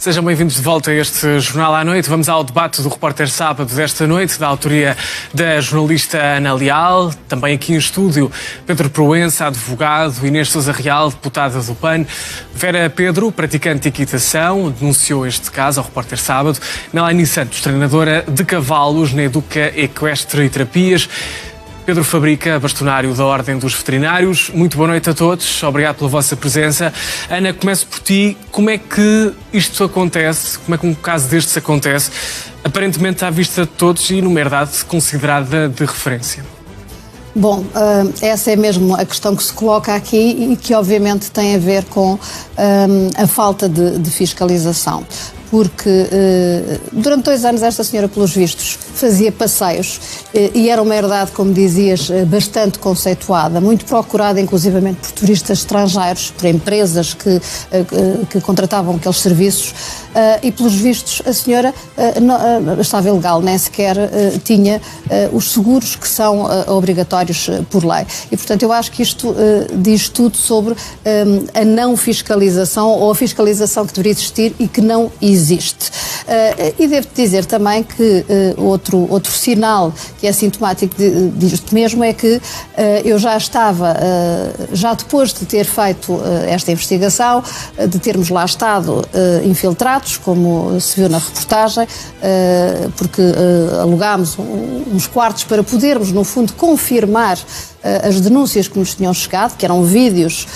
Sejam bem-vindos de volta a este Jornal à Noite. Vamos ao debate do Repórter Sábado desta noite, da autoria da jornalista Ana Leal. Também aqui em estúdio, Pedro Proença, advogado, Inês Sousa Real, deputada do PAN. Vera Pedro, praticante de equitação, denunciou este caso ao Repórter Sábado. Melanie Santos, treinadora de cavalos na Educa Equestre e Terapias. Pedro Fabrica, bastonário da Ordem dos Veterinários. Muito boa noite a todos, obrigado pela vossa presença. Ana, começo por ti. Como é que isto acontece? Como é que um caso destes acontece? Aparentemente à vista de todos e numa herdade considerada de referência. Bom, essa é mesmo a questão que se coloca aqui e que obviamente tem a ver com a falta de fiscalização. Porque durante 2 anos esta senhora, pelos vistos, fazia passeios e era uma herdade, como dizias, bastante conceituada, muito procurada inclusivamente por turistas estrangeiros, por empresas que contratavam aqueles serviços e, pelos vistos, a senhora estava ilegal, nem sequer tinha os seguros que são obrigatórios por lei. E, portanto, eu acho que isto diz tudo sobre a não fiscalização ou a fiscalização que deveria existir e que não existe. E devo dizer também que outro sinal que é sintomático disto mesmo é que eu já estava, já depois de ter feito esta investigação, de termos lá estado infiltrados, como se viu na reportagem, porque alugámos uns quartos para podermos, no fundo, confirmar as denúncias que nos tinham chegado, que eram vídeos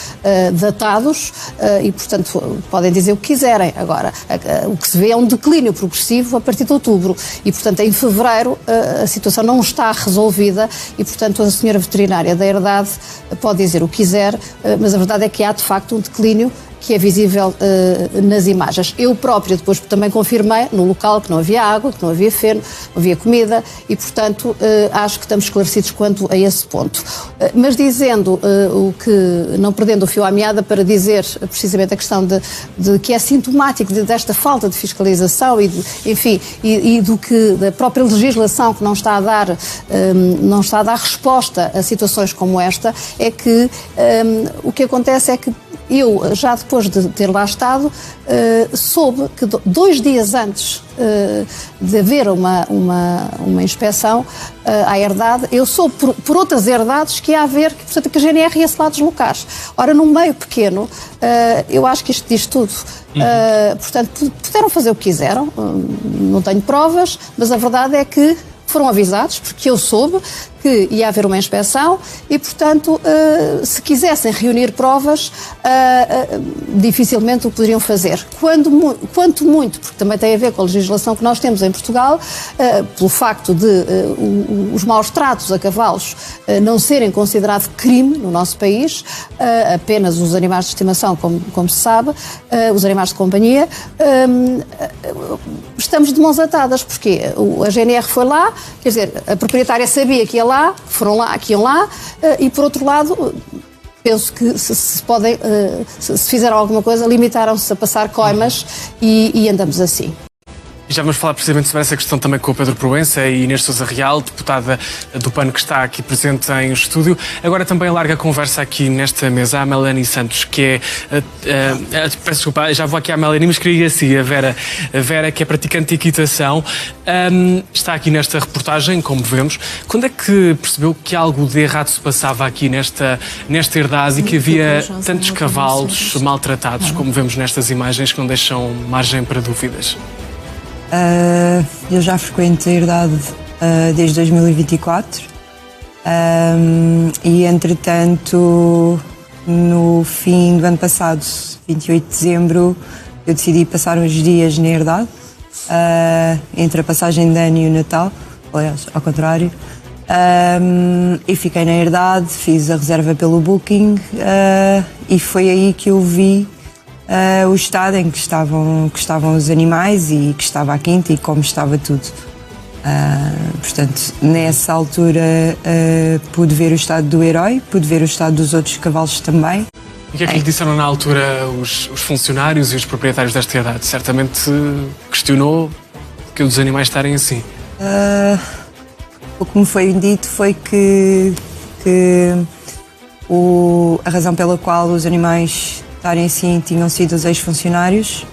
datados e, portanto, podem dizer o que quiserem. Agora, o que se vê é um declínio progressivo a partir de outubro e, portanto, em fevereiro a situação não está resolvida e, portanto, a senhora veterinária da herdade pode dizer o que quiser, mas a verdade é que há, de facto, um declínio que é visível nas imagens. Eu própria depois também confirmei no local que não havia água, que não havia feno, não havia comida e, portanto, acho que estamos esclarecidos quanto a esse ponto. Mas dizendo o que, não perdendo o fio à meada, para dizer precisamente a questão de que é sintomático desta falta de fiscalização e, enfim, e do que da própria legislação que não está a dar resposta a situações como esta, é que o que acontece é que eu, já depois de ter lá estado, soube que 2 dias antes de haver uma inspeção à herdade, eu soube por outras herdades que ia haver, portanto, que a GNR ia-se lá deslocar. Ora, num meio pequeno, eu acho que isto diz tudo. Portanto, puderam fazer o que quiseram, não tenho provas, mas a verdade é que foram avisados, porque eu soube que ia haver uma inspeção e, portanto, se quisessem reunir provas, dificilmente o poderiam fazer. Quanto muito, porque também tem a ver com a legislação que nós temos em Portugal, pelo facto de os maus tratos a cavalos não serem considerados crime no nosso país, apenas os animais de estimação, como se sabe, os animais de companhia, estamos de mãos atadas, porque a GNR foi lá, quer dizer, a proprietária sabia que ia lá, foram lá, que iam lá, e por outro lado, penso que se fizeram alguma coisa, limitaram-se a passar coimas e andamos assim. E já vamos falar precisamente sobre essa questão também com o Pedro Proença e Inês Sousa Real, deputada do PAN, que está aqui presente em estúdio. Agora também larga a conversa aqui nesta mesa a Melanie Santos, que peço desculpa, já vou aqui à Melanie, mas queria ir assim, a Vera, que é praticante de equitação, está aqui nesta reportagem, como vemos. Quando é que percebeu que algo de errado se passava aqui nesta herdade e que havia tantos cavalos maltratados, como vemos nestas imagens, que não deixam margem para dúvidas? Eu já frequento a herdade desde 2024 e, entretanto, no fim do ano passado, 28 de dezembro, eu decidi passar uns dias na herdade, entre a passagem de ano e o Natal, aliás, ao contrário, e fiquei na herdade, fiz a reserva pelo Booking e foi aí que eu vi o estado em que estavam os animais e que estava a quinta e como estava tudo. Portanto, nessa altura pude ver o estado do Herói, pude ver o estado dos outros cavalos também. E o que é que lhe disseram na altura os funcionários e os proprietários desta herdade? Certamente questionou que os animais estarem assim. O que me foi dito foi que a razão pela qual os animais estarem assim tinham sido os ex-funcionários,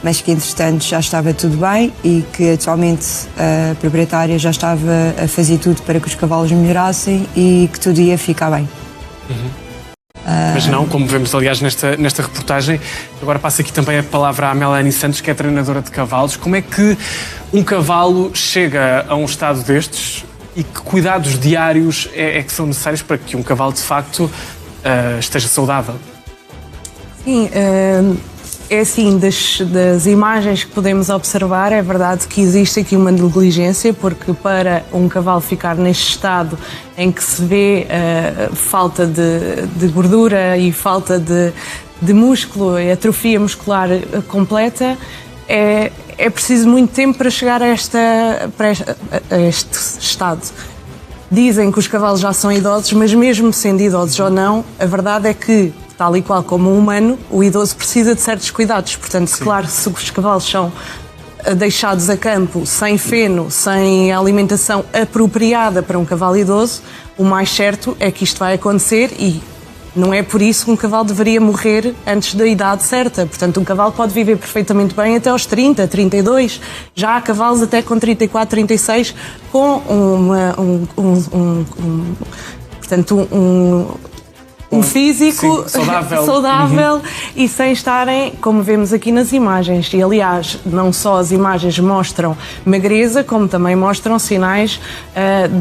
mas que entretanto já estava tudo bem e que atualmente a proprietária já estava a fazer tudo para que os cavalos melhorassem e que tudo ia ficar bem. Mas não, como vemos aliás nesta reportagem. Agora passo aqui também a palavra à Melanie Santos, que é treinadora de cavalos. Como é que um cavalo chega a um estado destes e que cuidados diários é que são necessários para que um cavalo de facto esteja saudável? Sim, é assim, das imagens que podemos observar, é verdade que existe aqui uma negligência, porque para um cavalo ficar neste estado em que se vê falta de gordura e falta de músculo e atrofia muscular completa, é preciso muito tempo para chegar a este estado. Dizem que os cavalos já são idosos, mas mesmo sendo idosos ou não, a verdade é que, tal e qual como um humano, o idoso precisa de certos cuidados. Portanto, claro, se os cavalos são deixados a campo sem feno, sem alimentação apropriada para um cavalo idoso, o mais certo é que isto vai acontecer e não é por isso que um cavalo deveria morrer antes da idade certa. Portanto, um cavalo pode viver perfeitamente bem até aos 30, 32. Já há cavalos até com 34, 36 com um físico saudável e sem estarem, como vemos aqui nas imagens. E, aliás, não só as imagens mostram magreza, como também mostram sinais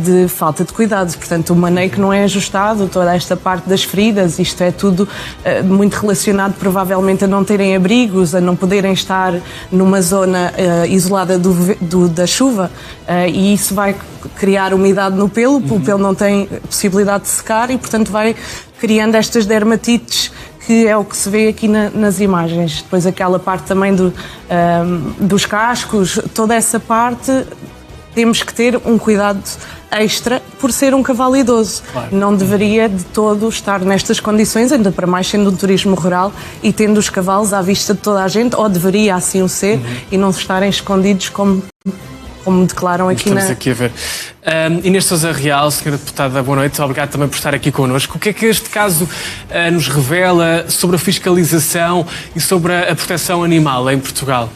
de falta de cuidados. Portanto, o maneio que não é ajustado, toda esta parte das feridas, isto é tudo muito relacionado, provavelmente, a não terem abrigos, a não poderem estar numa zona isolada da chuva, e isso vai criar umidade no pelo, o pelo não tem possibilidade de secar e, portanto, vai criando estas dermatites, que é o que se vê aqui nas imagens. Depois aquela parte também dos cascos, toda essa parte, temos que ter um cuidado extra por ser um cavalo idoso. Claro. Não deveria de todo estar nestas condições, ainda para mais sendo um turismo rural e tendo os cavalos à vista de toda a gente, ou deveria assim o ser, e não estarem escondidos como declaram aqui. Estamos aqui a ver. Inês Sousa Real, senhora deputada, boa noite. Obrigado também por estar aqui connosco. O que é que este caso nos revela sobre a fiscalização e sobre a proteção animal em Portugal?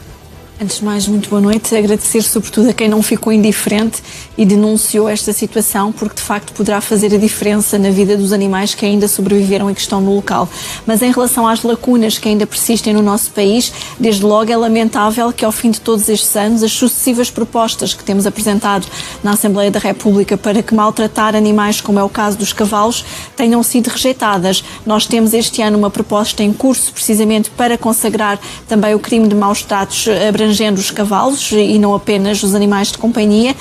Antes de mais, muito boa noite. Agradecer sobretudo a quem não ficou indiferente e denunciou esta situação, porque de facto poderá fazer a diferença na vida dos animais que ainda sobreviveram e que estão no local. Mas em relação às lacunas que ainda persistem no nosso país, desde logo é lamentável que ao fim de todos estes anos as sucessivas propostas que temos apresentado na Assembleia da República para que maltratar animais, como é o caso dos cavalos, tenham sido rejeitadas. Nós temos este ano uma proposta em curso precisamente para consagrar também o crime de maus tratos abrangendo os cavalos e não apenas os animais de companhia,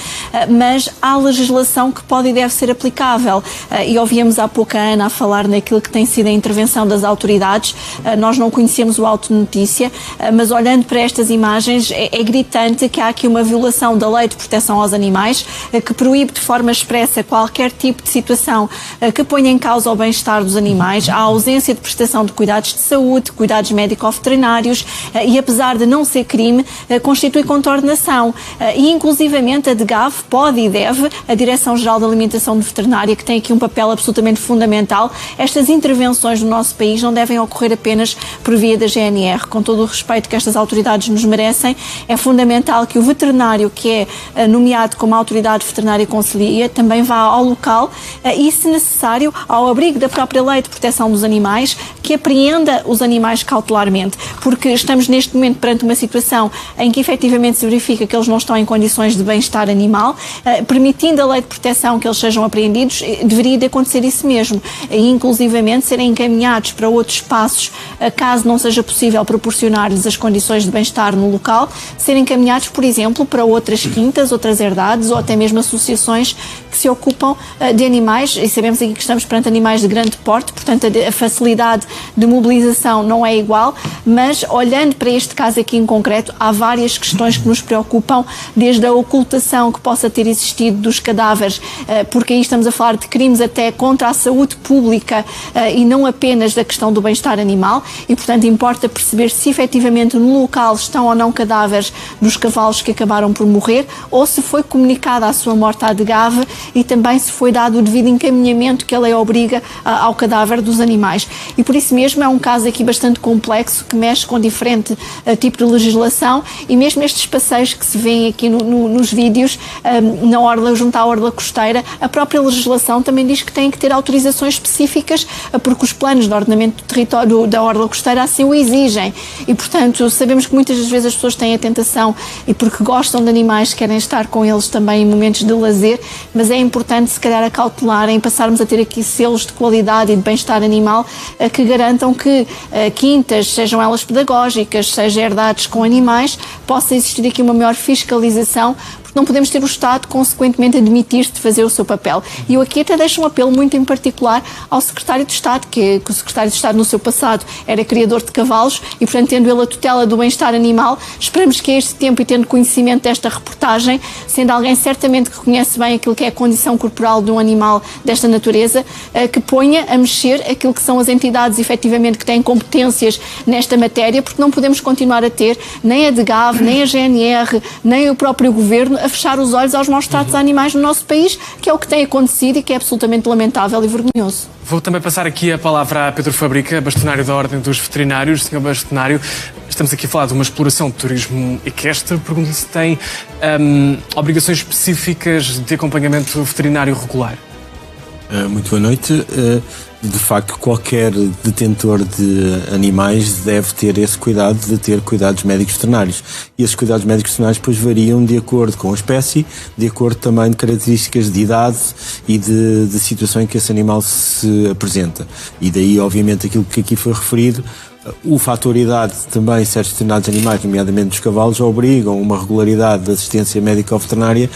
mas há legislação que pode e deve ser aplicável. E ouvíamos há pouco a Ana a falar naquilo que tem sido a intervenção das autoridades. Nós não conhecemos o auto de notícia, mas olhando para estas imagens é gritante que há aqui uma violação da Lei de Proteção aos Animais, que proíbe de forma expressa qualquer tipo de situação que ponha em causa o bem-estar dos animais, a ausência de prestação de cuidados de saúde, cuidados médico-veterinários, e apesar de não ser crime, constitui contornação. E inclusivamente a DGAV pode e deve, a Direção-Geral da Alimentação Veterinária, que tem aqui um papel absolutamente fundamental, estas intervenções no nosso país não devem ocorrer apenas por via da GNR. Com todo o respeito que estas autoridades nos merecem, é fundamental que o veterinário que é nomeado como autoridade veterinária conselhia também vá ao local e, se necessário, ao abrigo da própria Lei de Proteção dos Animais, que apreenda os animais cautelarmente, porque estamos neste momento perante uma situação em que efetivamente se verifica que eles não estão em condições de bem-estar animal, permitindo a Lei de Proteção que eles sejam apreendidos, deveria de acontecer isso mesmo, e inclusivamente serem encaminhados para outros espaços, caso não seja possível proporcionar-lhes as condições de bem-estar no local, serem encaminhados, por exemplo, para outras quintas, outras herdades ou até mesmo associações que se ocupam de animais, e sabemos aqui que estamos perante animais de grande porte, portanto a facilidade de mobilização não é igual, mas olhando para este caso aqui em concreto, há várias questões que nos preocupam, desde a ocultação que possa ter existido dos cadáveres, porque aí estamos a falar de crimes até contra a saúde pública e não apenas da questão do bem-estar animal, e portanto importa perceber se efetivamente no local estão ou não cadáveres dos cavalos que acabaram por morrer, ou se foi comunicada a sua morte à DGAV e também se foi dado o devido encaminhamento que a lei obriga ao cadáver dos animais. E por isso mesmo é um caso aqui bastante complexo, que mexe com diferente tipo de legislação, e mesmo estes passeios que se vêem aqui nos vídeos, na orla, junto à orla costeira, a própria legislação também diz que tem que ter autorizações específicas, porque os planos de ordenamento do território da orla costeira assim o exigem. E, portanto, sabemos que muitas das vezes as pessoas têm a tentação, e porque gostam de animais, querem estar com eles também em momentos de lazer, mas é importante, se calhar, acautelarem, passarmos a ter aqui selos de qualidade e de bem-estar animal que garantam que quintas, sejam elas pedagógicas, sejam herdades com animais, possa existir aqui uma maior fiscalização, porque não podemos ter o Estado, consequentemente, admitir-se de fazer o seu papel. E eu aqui até deixo um apelo muito em particular ao Secretário de Estado, que o Secretário de Estado no seu passado era criador de cavalos e, portanto, tendo ele a tutela do bem-estar animal, esperamos que a este tempo, e tendo conhecimento desta reportagem, sendo alguém certamente que conhece bem aquilo que é a condição corporal de um animal desta natureza, que ponha a mexer aquilo que são as entidades, efetivamente, que têm competências nesta matéria, porque não podemos continuar a ter nem a DGAV, nem a GNR, nem o próprio Governo a fechar os olhos aos maus-tratos a animais no nosso país, que é o que tem acontecido e que é absolutamente lamentável e vergonhoso. Vou também passar aqui a palavra a Pedro Fabrica, bastonário da Ordem dos Veterinários. Senhor bastonário, estamos aqui a falar de uma exploração de turismo equestre. Pergunto-lhe se tem obrigações específicas de acompanhamento veterinário regular. Muito boa noite. De facto, qualquer detentor de animais deve ter esse cuidado de ter cuidados médicos veterinários. E esses cuidados médicos veterinários depois variam de acordo com a espécie, de acordo também de características de idade e de situação em que esse animal se apresenta. E daí, obviamente, aquilo que aqui foi referido, o fator idade também, certos determinados animais, nomeadamente dos cavalos, obrigam uma regularidade de assistência médico-veterinária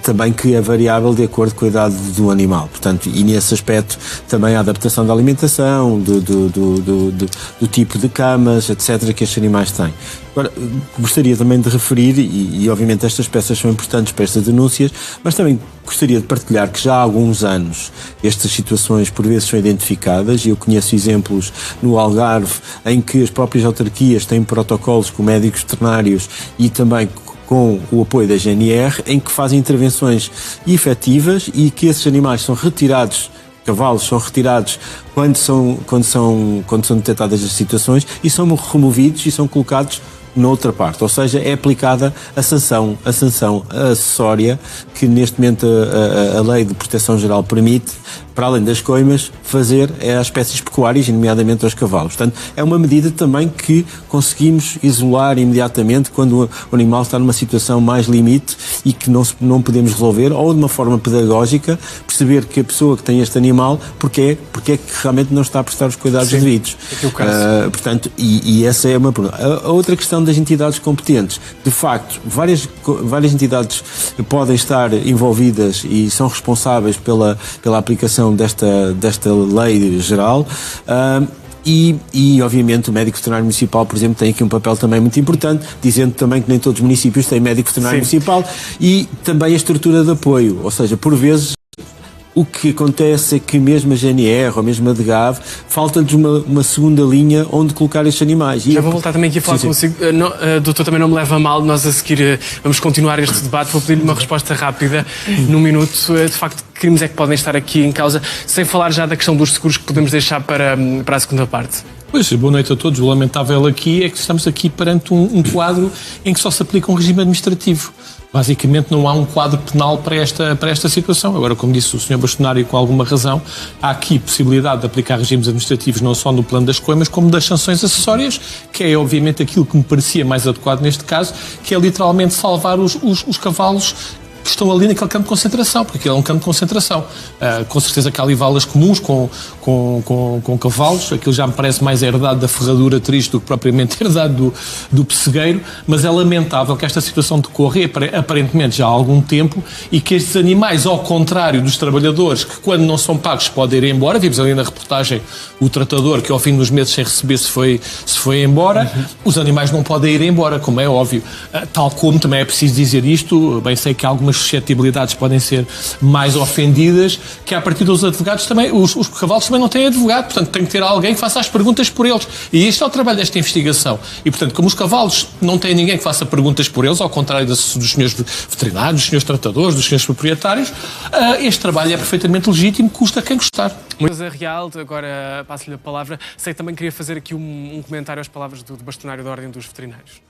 também que é variável de acordo com a idade do animal. Portanto, e nesse aspecto também a adaptação da alimentação, do tipo de camas, etc., que estes animais têm. Agora, gostaria também de referir, e obviamente estas peças são importantes para estas denúncias, mas também gostaria de partilhar que já há alguns anos estas situações por vezes são identificadas, e eu conheço exemplos no Algarve em que as próprias autarquias têm protocolos com médicos veterinários e também com o apoio da GNR, em que fazem intervenções efetivas e que esses animais são retirados, cavalos são retirados quando são detectadas as situações e são removidos e são colocados noutra parte, ou seja, é aplicada a sanção acessória que neste momento a Lei de Proteção Geral permite, para além das coimas, fazer às espécies pecuárias, nomeadamente aos cavalos. Portanto, é uma medida também que conseguimos isolar imediatamente quando o animal está numa situação mais limite e que não podemos resolver, ou de uma forma pedagógica, perceber que a pessoa que tem este animal, porque é que realmente não está a prestar os cuidados devidos. Portanto, e essa é uma pergunta. A outra questão das entidades competentes. De facto, várias entidades podem estar envolvidas e são responsáveis pela aplicação desta lei geral. E, obviamente, o médico veterinário municipal, por exemplo, tem aqui um papel também muito importante, dizendo também que nem todos os municípios têm médico veterinário municipal, e também a estrutura de apoio, ou seja, por vezes o que acontece é que mesmo a GNR ou mesmo a DGAV falta-lhes uma segunda linha onde colocar estes animais. Já vou voltar também aqui a falar consigo. Doutor, também não me leva a mal, nós a seguir vamos continuar este debate. Vou pedir-lhe uma resposta rápida, num minuto. De facto, que crimes é que podem estar aqui em causa, sem falar já da questão dos seguros que podemos deixar para a segunda parte? Pois, boa noite a todos. O lamentável aqui é que estamos aqui perante um quadro em que só se aplica um regime administrativo. Basicamente não há um quadro penal para esta situação. Agora, como disse o Sr. bastonário, com alguma razão, há aqui possibilidade de aplicar regimes administrativos não só no plano das coimas, como das sanções acessórias, que é obviamente aquilo que me parecia mais adequado neste caso, que é literalmente salvar os cavalos que que estão ali naquele campo de concentração, porque aquilo é um campo de concentração. Com certeza que há ali valas comuns com cavalos, aquilo já me parece mais herdado da ferradura triste do que propriamente herdado do pessegueiro, mas é lamentável que esta situação decorra aparentemente já há algum tempo e que estes animais, ao contrário dos trabalhadores, que quando não são pagos podem ir embora, vimos ali na reportagem o tratador que ao fim dos meses sem receber se foi embora, os animais não podem ir embora, como é óbvio. Tal como também é preciso dizer isto, bem sei que algumas suscetibilidades podem ser mais ofendidas, que a partir dos advogados também, os cavalos também não têm advogado, portanto tem que ter alguém que faça as perguntas por eles. E este é o trabalho desta investigação. E portanto, como os cavalos não têm ninguém que faça perguntas por eles, ao contrário dos senhores veterinários, dos senhores tratadores, dos senhores proprietários, este trabalho é perfeitamente legítimo, custa quem custar. Coisa real, agora passo-lhe a palavra. Sei que também queria fazer aqui um comentário às palavras do bastonário da Ordem dos Veterinários.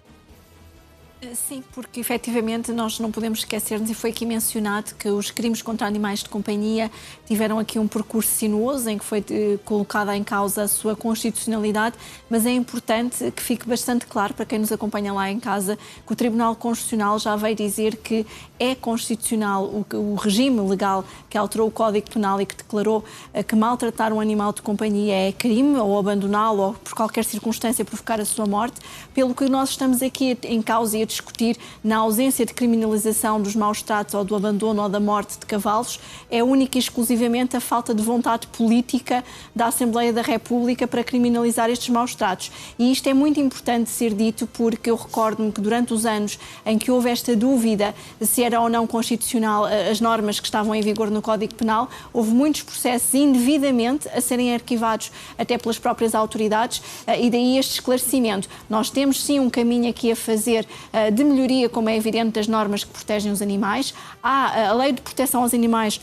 Sim, porque efetivamente nós não podemos esquecer-nos, e foi aqui mencionado, que os crimes contra animais de companhia tiveram aqui um percurso sinuoso em que foi colocada em causa a sua constitucionalidade, mas é importante que fique bastante claro para quem nos acompanha lá em casa que o Tribunal Constitucional já veio dizer que é constitucional o regime legal que alterou o Código Penal e que declarou que maltratar um animal de companhia é crime, ou abandoná-lo, ou por qualquer circunstância provocar a sua morte, pelo que nós estamos aqui em causa e a discutir na ausência de criminalização dos maus-tratos ou do abandono ou da morte de cavalos, é única e exclusivamente a falta de vontade política da Assembleia da República para criminalizar estes maus-tratos. E isto é muito importante ser dito porque eu recordo-me que durante os anos em que houve esta dúvida se era ou não constitucional as normas que estavam em vigor no Código Penal, houve muitos processos indevidamente a serem arquivados até pelas próprias autoridades e daí este esclarecimento. Nós temos sim um caminho aqui a fazer de melhoria, como é evidente, das normas que protegem os animais. Há a Lei de Proteção aos Animais,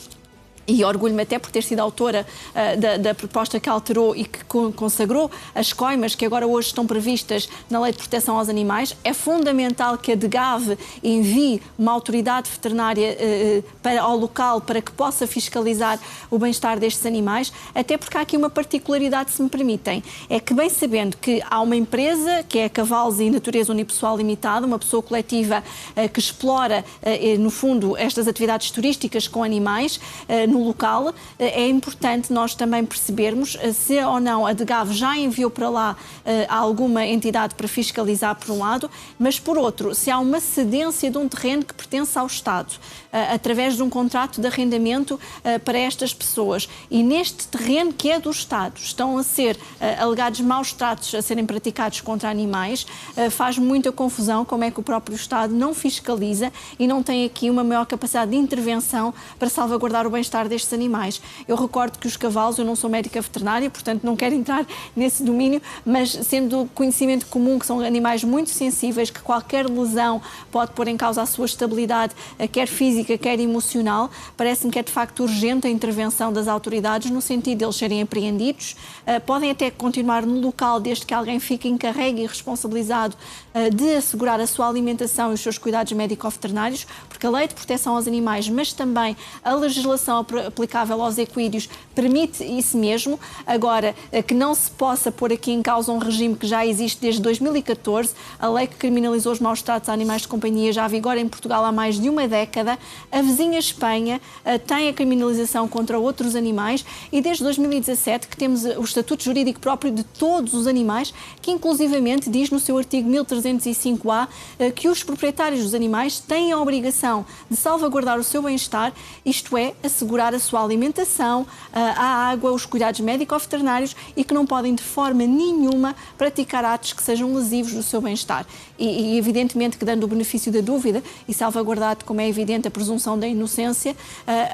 e orgulho-me até por ter sido autora da proposta que alterou e que consagrou as coimas que agora hoje estão previstas na Lei de Proteção aos Animais. É fundamental que a DGAV envie uma autoridade veterinária ao local para que possa fiscalizar o bem-estar destes animais, até porque há aqui uma particularidade, se me permitem, é que bem sabendo que há uma empresa, que é a Cavalos e Natureza Unipessoal Limitada, uma pessoa coletiva que explora, no fundo, estas atividades turísticas com animais, no local, é importante nós também percebermos se ou não a DGAV já enviou para lá alguma entidade para fiscalizar, por um lado, mas por outro, se há uma cedência de um terreno que pertence ao Estado, através de um contrato de arrendamento para estas pessoas. E neste terreno que é do Estado estão a ser alegados maus-tratos a serem praticados contra animais, faz muita confusão como é que o próprio Estado não fiscaliza e não tem aqui uma maior capacidade de intervenção para salvaguardar o bem-estar destes animais. Eu recordo que os cavalos, eu não sou médica veterinária, portanto não quero entrar nesse domínio, mas sendo conhecimento comum que são animais muito sensíveis, que qualquer lesão pode pôr em causa a sua estabilidade, quer física, quer emocional, parece-me que é de facto urgente a intervenção das autoridades no sentido de eles serem apreendidos, podem até continuar no local desde que alguém fique encarregue e responsabilizado de assegurar a sua alimentação e os seus cuidados médico-veterinários, porque a Lei de Proteção aos Animais, mas também a legislação aplicável aos equídeos permite isso mesmo. Agora, que não se possa pôr aqui em causa um regime que já existe desde 2014, a lei que criminalizou os maus-tratos a animais de companhia já vigora em Portugal há mais de uma década. A vizinha Espanha tem a criminalização contra outros animais e desde 2017 que temos o estatuto jurídico próprio de todos os animais, que inclusivamente diz no seu artigo 1305A que os proprietários dos animais têm a obrigação de salvaguardar o seu bem-estar, isto é, assegurar a sua alimentação, a água, os cuidados médico-veterinários e que não podem de forma nenhuma praticar atos que sejam lesivos do seu bem-estar. E evidentemente que dando o benefício da dúvida e salvaguardado, como é evidente, a presunção da inocência,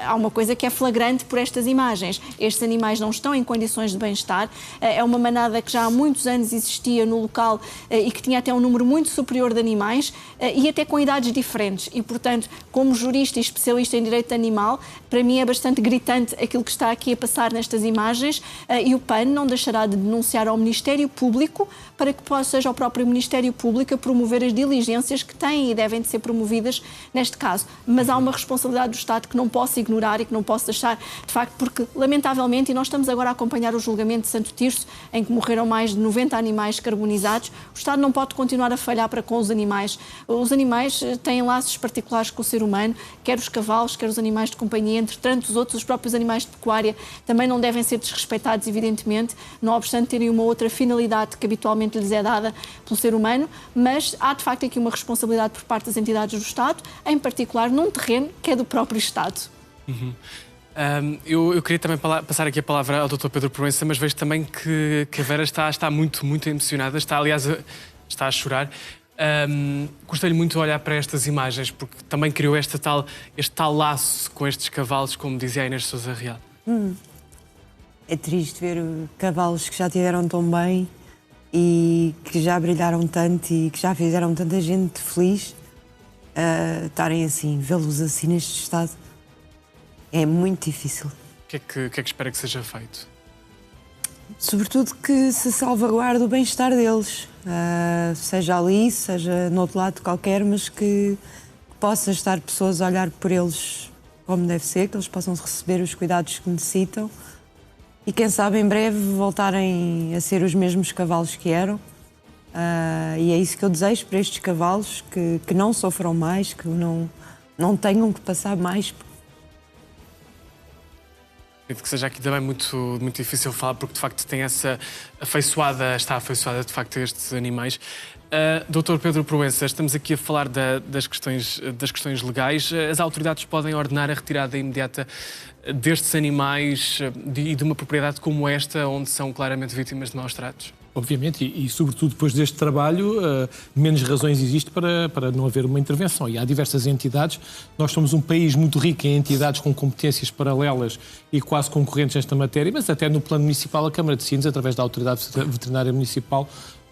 há uma coisa que é flagrante por estas imagens. Estes animais não estão em condições de bem-estar, é uma manada que já há muitos anos existia no local e que tinha até um número muito superior de animais e até com idades diferentes. E, portanto, como jurista e especialista em direito animal, para mim é bastante bastante gritante aquilo que está aqui a passar nestas imagens, e o PAN não deixará de denunciar ao Ministério Público para que seja o próprio Ministério Público a promover as diligências que têm e devem de ser promovidas neste caso. Mas há uma responsabilidade do Estado que não posso ignorar e que não posso deixar, de facto, porque, lamentavelmente, e nós estamos agora a acompanhar o julgamento de Santo Tirso, em que morreram mais de 90 animais carbonizados, o Estado não pode continuar a falhar para com os animais. Os animais têm laços particulares com o ser humano, quer os cavalos, quer os animais de companhia, entre tantos outros, os próprios animais de pecuária também não devem ser desrespeitados, evidentemente, não obstante terem uma outra finalidade que habitualmente lhes é dada pelo ser humano, mas há de facto aqui uma responsabilidade por parte das entidades do Estado, em particular num terreno que é do próprio Estado. Eu queria também passar aqui a palavra ao Dr. Pedro Proença, mas vejo também que a Vera está muito, muito emocionada, aliás, está a chorar. Gostei-lhe muito de olhar para estas imagens, porque também criou este tal laço com estes cavalos, como dizia a Inês de Sousa Real. É triste ver cavalos que já tiveram tão bem e que já brilharam tanto e que já fizeram tanta gente feliz, estarem assim, vê-los assim neste estado. É muito difícil. O que é que espera que seja feito? Sobretudo que se salvaguarde o bem-estar deles, seja ali, seja no outro lado qualquer, mas que possa estar pessoas a olhar por eles como deve ser, que eles possam receber os cuidados que necessitam e quem sabe em breve voltarem a ser os mesmos cavalos que eram. E é isso que eu desejo para estes cavalos, que não sofram mais, que não tenham que passar mais. Que seja aqui também muito, muito difícil falar, porque de facto tem está afeiçoada de facto a estes animais. Dr. Pedro Proença, estamos aqui a falar das questões legais. As autoridades podem ordenar a retirada imediata destes animais e de uma propriedade como esta, onde são claramente vítimas de maus tratos? Obviamente, e sobretudo depois deste trabalho, menos razões existem para não haver uma intervenção. E há diversas entidades. Nós somos um país muito rico em entidades com competências paralelas e quase concorrentes nesta matéria, mas até no plano municipal, a Câmara de Sines, através da Autoridade Veterinária Municipal,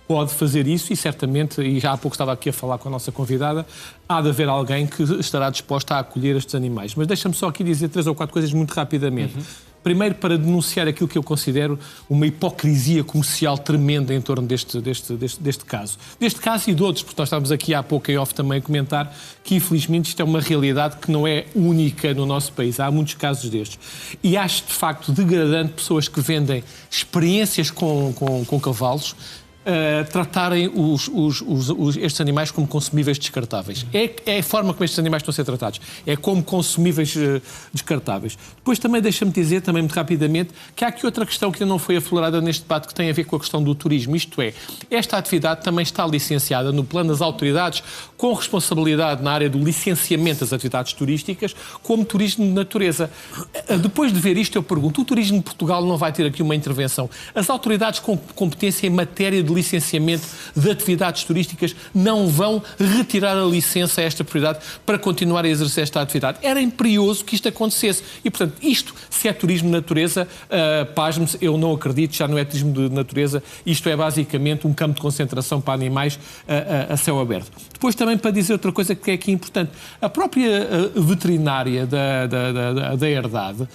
pode fazer isso e certamente, e já há pouco estava aqui a falar com a nossa convidada, há de haver alguém que estará disposto a acolher estes animais. Mas deixa-me só aqui dizer 3 ou 4 coisas muito rapidamente. Primeiro, para denunciar aquilo que eu considero uma hipocrisia comercial tremenda em torno deste caso. Deste caso e de outros, porque nós estávamos aqui há pouco em off também a comentar que, infelizmente, isto é uma realidade que não é única no nosso país. Há muitos casos destes. E acho, de facto, degradante pessoas que vendem experiências com cavalos tratarem estes animais como consumíveis descartáveis. É a forma como estes animais estão a ser tratados. É como consumíveis descartáveis. Depois também deixa-me dizer, também muito rapidamente, que há aqui outra questão que ainda não foi aflorada neste debate, que tem a ver com a questão do turismo. Isto é, esta atividade também está licenciada no plano das autoridades com responsabilidade na área do licenciamento das atividades turísticas como turismo de natureza. Depois de ver isto, eu pergunto, o turismo de Portugal não vai ter aqui uma intervenção? As autoridades com competência em matéria de licenciamento de atividades turísticas não vão retirar a licença a esta propriedade para continuar a exercer esta atividade. Era imperioso que isto acontecesse. E, portanto, isto, se é turismo de natureza, pasme-se, eu não acredito, já não é turismo de natureza, isto é basicamente um campo de concentração para animais a céu aberto. Depois também para dizer outra coisa que é aqui importante, a própria veterinária da Herdade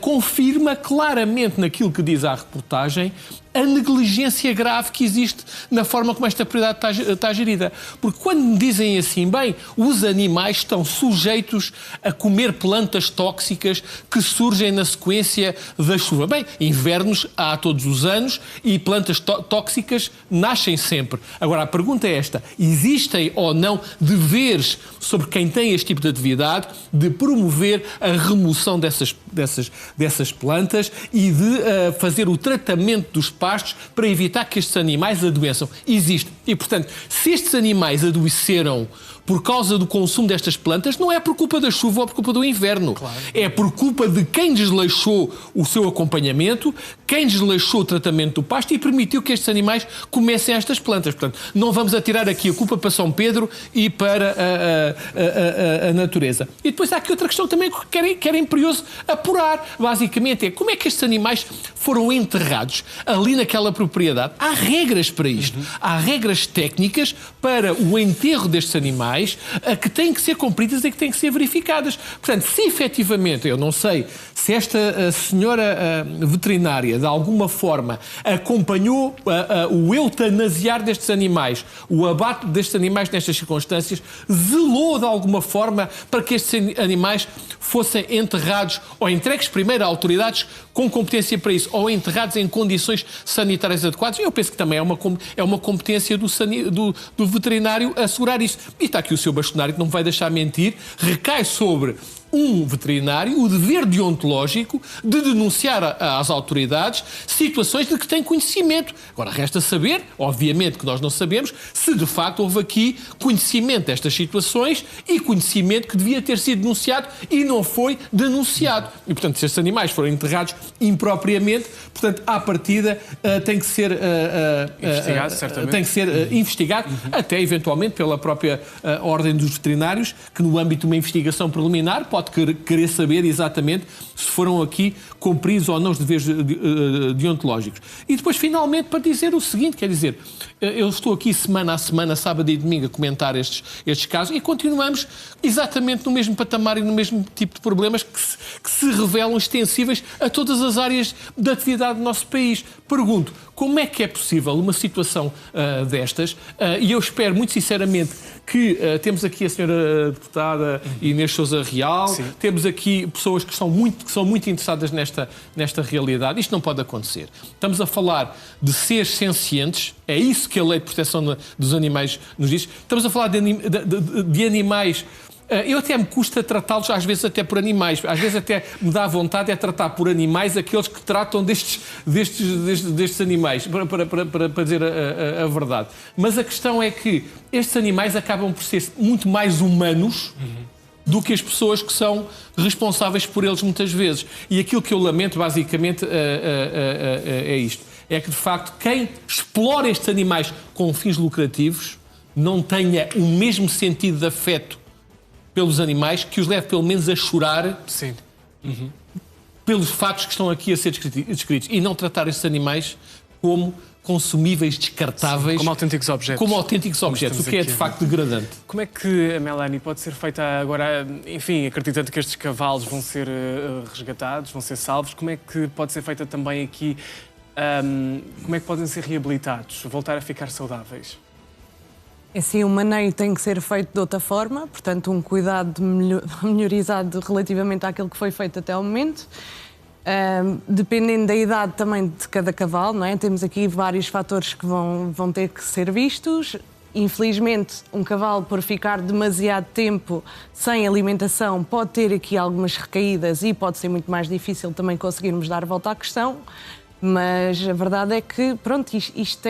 confirma claramente naquilo que diz a reportagem a negligência grave que existe na forma como esta propriedade está gerida. Porque quando me dizem assim, bem, os animais estão sujeitos a comer plantas tóxicas que surgem na sequência da chuva. Bem, invernos há todos os anos e plantas tóxicas nascem sempre. Agora, a pergunta é esta, existem ou não deveres sobre quem tem este tipo de atividade de promover a remoção dessas plantas e de fazer o tratamento dos pastos para evitar que estes animais adoeçam? Existe. E, portanto, se estes animais adoeceram por causa do consumo destas plantas, não é por culpa da chuva ou por culpa do inverno. Claro. É por culpa de quem desleixou o seu acompanhamento, quem desleixou o tratamento do pasto e permitiu que estes animais comessem estas plantas. Portanto, não vamos atirar aqui a culpa para São Pedro e para a natureza. E depois há aqui outra questão também que era imperioso apurar, basicamente, é como é que estes animais foram enterrados ali ali naquela propriedade. Há regras para isto. Há regras técnicas para o enterro destes animais que têm que ser cumpridas e que têm que ser verificadas. Portanto, se efetivamente, eu não sei se esta senhora veterinária de alguma forma acompanhou o eutanasiar destes animais, o abate destes animais nestas circunstâncias, zelou de alguma forma para que estes animais fossem enterrados ou entregues primeiro a autoridades com competência para isso, ou enterrados em condições sanitárias adequadas. Eu penso que também é uma competência do veterinário assegurar isso. E está aqui o Sr. Bastonário, que não me vai deixar mentir, recai sobre um veterinário o dever deontológico de denunciar às autoridades situações de que tem conhecimento. Agora, resta saber, obviamente que nós não sabemos, se de facto houve aqui conhecimento destas situações e conhecimento que devia ter sido denunciado e não foi denunciado. E, portanto, se estes animais foram enterrados impropriamente, portanto, à partida tem que ser investigado, certamente. Tem que ser investigado, até eventualmente pela própria Ordem dos Veterinários, que no âmbito de uma investigação preliminar pode querer saber exatamente se foram aqui cumpridos ou não os deveres deontológicos. E depois, finalmente, para dizer o seguinte, quer dizer, eu estou aqui semana a semana, sábado e domingo, a comentar estes casos e continuamos exatamente no mesmo patamar e no mesmo tipo de problemas que se revelam extensíveis a todas as áreas da atividade do nosso país. Pergunto, como é que é possível uma situação destas? E eu espero, muito sinceramente, que temos aqui a senhora deputada Inês Sousa Real, Sim. temos aqui pessoas que são muito interessadas nesta realidade. Isto não pode acontecer. Estamos a falar de seres sencientes, é isso que a Lei de Proteção dos Animais nos diz. Estamos a falar de animais. Eu até me custa tratá-los, às vezes até por animais. Às vezes até me dá vontade de tratar por animais aqueles que tratam destes animais, para dizer a verdade. Mas a questão é que estes animais acabam por ser muito mais humanos do que as pessoas que são responsáveis por eles muitas vezes. E aquilo que eu lamento, basicamente, é isto. É que, de facto, quem explora estes animais com fins lucrativos não tenha o mesmo sentido de afeto pelos animais que os leve pelo menos a chorar. Sim. Pelos fatos que estão aqui a ser descritos e não tratar estes animais como consumíveis, descartáveis. Sim, como autênticos objetos. Como autênticos objetos, o que é de facto degradante. Como é que, Melanie, pode ser feita agora, enfim, acreditando que estes cavalos vão ser resgatados, vão ser salvos, como é que pode ser feita também aqui, como é que podem ser reabilitados, voltar a ficar saudáveis? Assim, o maneio tem que ser feito de outra forma, portanto, um cuidado melhorizado relativamente àquilo que foi feito até ao momento. Dependendo da idade também de cada cavalo, não é? Temos aqui vários fatores que vão ter que ser vistos. Infelizmente, um cavalo, por ficar demasiado tempo sem alimentação, pode ter aqui algumas recaídas e pode ser muito mais difícil também conseguirmos dar volta à questão. Mas a verdade é que, pronto, isto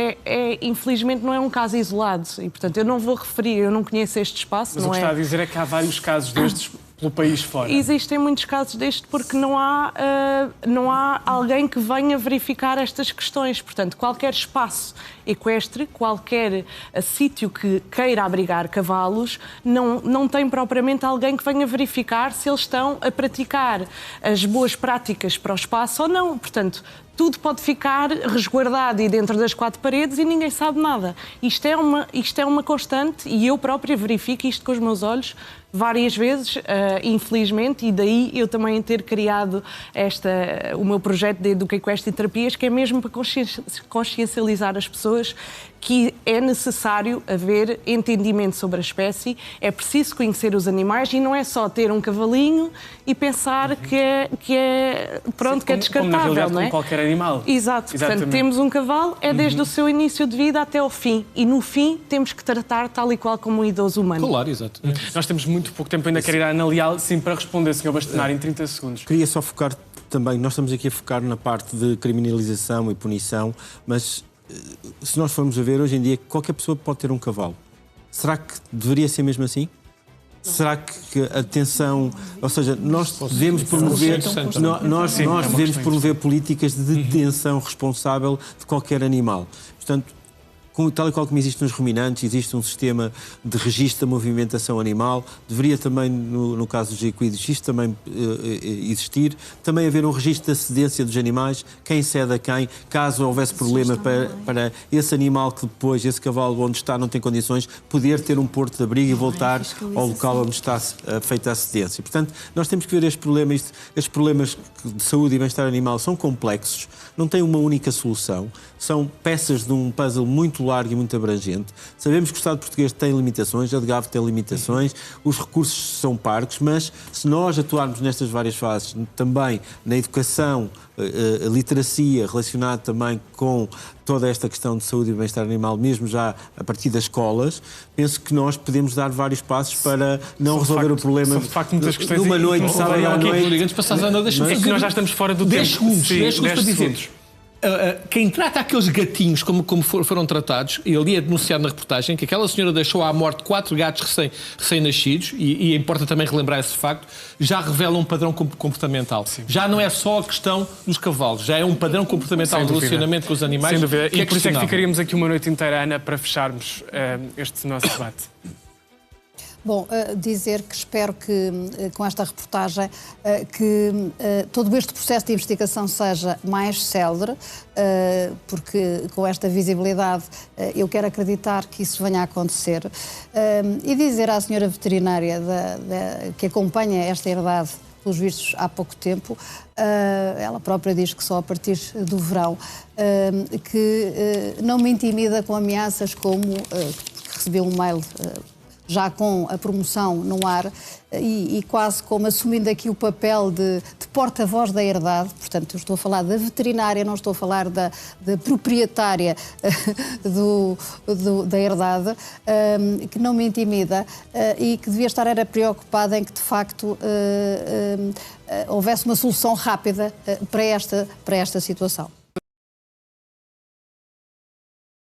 infelizmente não é um caso isolado e, portanto, eu não vou referir, eu não conheço este espaço. Mas o que está a dizer é que há vários casos destes pelo país fora. Existem muitos casos destes porque não há alguém que venha verificar estas questões. Portanto, qualquer espaço equestre, qualquer sítio que queira abrigar cavalos, não tem propriamente alguém que venha verificar se eles estão a praticar as boas práticas para o espaço ou não. Portanto, tudo pode ficar resguardado e dentro das quatro paredes e ninguém sabe nada. Isto é uma constante e eu própria verifico isto com os meus olhos várias vezes, infelizmente, e daí eu também ter criado o meu projeto de Educa Equestre e Terapias, que é mesmo para consciencializar as pessoas que é necessário haver entendimento sobre a espécie, é preciso conhecer os animais e não é só ter um cavalinho e pensar que é descartável, como na realidade, não é? como qualquer animal. Exato. Portanto, temos um cavalo, é desde o seu início de vida até ao fim. E no fim temos que tratar tal e qual como um idoso humano. Claro, exato. Nós temos muito pouco tempo ainda, quero ir à Ana Leal, sim, para responder, Sr. Bastonário, em 30 segundos. Queria só focar também, nós estamos aqui a focar na parte de criminalização e punição, mas se nós formos a ver, hoje em dia, qualquer pessoa pode ter um cavalo. Será que deveria ser mesmo assim? Não. Será que a detenção, ou seja, nós devemos promover, nós devemos promover políticas de detenção responsável de qualquer animal. Portanto, tal e qual como existe nos ruminantes, existe um sistema de registro da movimentação animal, deveria também, no caso dos equídeos, isto também existir, também haver um registro da cedência dos animais, quem cede a quem, caso houvesse problema para esse animal que depois, esse cavalo onde está não tem condições, poder ter um porto de abrigo e voltar ao local onde está feita a cedência. Portanto, nós temos que ver este problema, estes problemas de saúde e bem-estar animal são complexos, não têm uma única solução, são peças de um puzzle muito largo e muito abrangente. Sabemos que o Estado português tem limitações, a DGAV tem limitações, os recursos são parcos, mas se nós atuarmos nestas várias fases, também na educação, a literacia relacionada também com toda esta questão de saúde e bem-estar animal, mesmo já a partir das escolas, penso que nós podemos dar vários passos para não resolver o problema de facto muitas questões numa noite, sábado à noite. Antes de passar a Ana, deixa-me fazer... nós já estamos fora do 10 tempo. segundos, 10 segundos para dizer. Segundos. Quem trata aqueles gatinhos como foram tratados, e ali é denunciado na reportagem que aquela senhora deixou à morte 4 gatos recém-nascidos, e importa também relembrar esse facto, já revela um padrão comportamental. Sim. Já não é só a questão dos cavalos, já é um padrão comportamental de relacionamento com os animais. Sem dúvida. E por isso é que ficaríamos aqui uma noite inteira, Ana, para fecharmos este nosso debate. Bom, dizer que espero que, com esta reportagem, que todo este processo de investigação seja mais célere, porque com esta visibilidade eu quero acreditar que isso venha a acontecer. E dizer à senhora veterinária que acompanha esta herdade, pelos vistos, há pouco tempo, ela própria diz que só a partir do verão, que não me intimida com ameaças como que recebi um mail já com a promoção no ar e quase como assumindo aqui o papel de porta-voz da herdade. Portanto, eu estou a falar da veterinária, não estou a falar da proprietária da herdade, que não me intimida e que devia estar preocupada em que, de facto, houvesse uma solução rápida para esta situação.